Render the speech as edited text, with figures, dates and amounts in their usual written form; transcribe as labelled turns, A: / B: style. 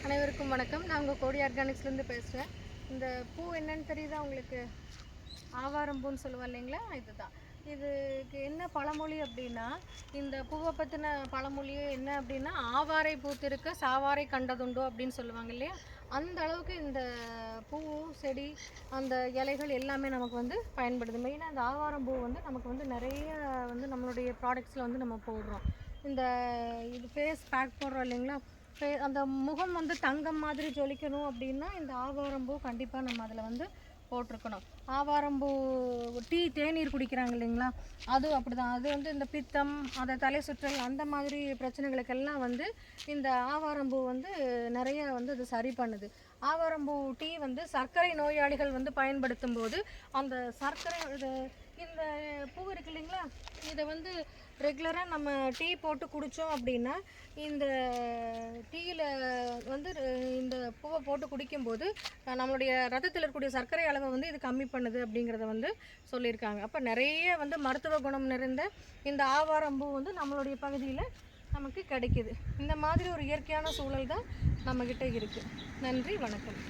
A: அனைவருக்கும் வணக்கம். நான் உங்கள் கோடி ஆர்கானிக்ஸ்லேருந்து பேசுகிறேன். இந்த பூ என்னன்னு தெரியுதா உங்களுக்கு? ஆவாரம் பூன்னு சொல்லுவோம் இல்லைங்களா, இதுதான். இதுக்கு என்ன பழமொழி அப்படின்னா, இந்த பூவை பற்றின பழமொழியே என்ன அப்படின்னா, ஆவாரை பூத்திருக்க சாவாரை கண்டதுண்டோ அப்படின்னு சொல்லுவாங்க இல்லையா? அந்த அளவுக்கு இந்த பூ செடி அந்த இலைகள் எல்லாமே நமக்கு வந்து பயன்படுது. மெயினாக இந்த ஆவாரம் பூ வந்து நமக்கு வந்து நிறைய வந்து நம்மளுடைய ப்ராடக்ட்ஸில் வந்து நம்ம போடுறோம். இந்த இது ஃபேஸ் பேக் போடுறோம் இல்லைங்களா, அந்த முகம் வந்து தங்கம் மாதிரி ஜொலிக்கணும் அப்படின்னா இந்த ஆவாரம்பூ கண்டிப்பாக நம்ம அதில் வந்து போட்டிருக்கணும். ஆவாரம்பூ தேநீர் குடிக்கிறாங்க இல்லைங்களா, அதுவும் அப்படி தான். அது வந்து இந்த பித்தம், அதை தலை சுற்றல் அந்த மாதிரி பிரச்சனைகளுக்கெல்லாம் வந்து இந்த ஆவாரம்பூ வந்து நிறைய வந்து அது சரி பண்ணுது. ஆவாரம்பூ டீ வந்து சர்க்கரை நோயாளிகள் வந்து பயன்படுத்தும் போது அந்த சர்க்கரை இந்த பூ இருக்கு இல்லைங்களா, இதை வந்து ரெகுலராக நம்ம டீ போட்டு குடித்தோம் அப்படின்னா இந்த டீயில் வந்து இந்த பூவை போட்டு குடிக்கும்போது நம்மளுடைய ரத்தத்தில் இருக்கக்கூடிய சர்க்கரை அளவை வந்து இது கம்மி பண்ணுது அப்படிங்கிறத வந்து சொல்லியிருக்காங்க. அப்போ நிறைய வந்து மருத்துவ குணம் நிறைந்த இந்த ஆவாரம்பூ வந்து நம்மளுடைய பகுதியில் நமக்கு கிடைக்கிது. இந்த மாதிரி ஒரு இயற்கையான சூழல் தான் நம்மக்கிட்ட இருக்குது. நன்றி, வணக்கம்.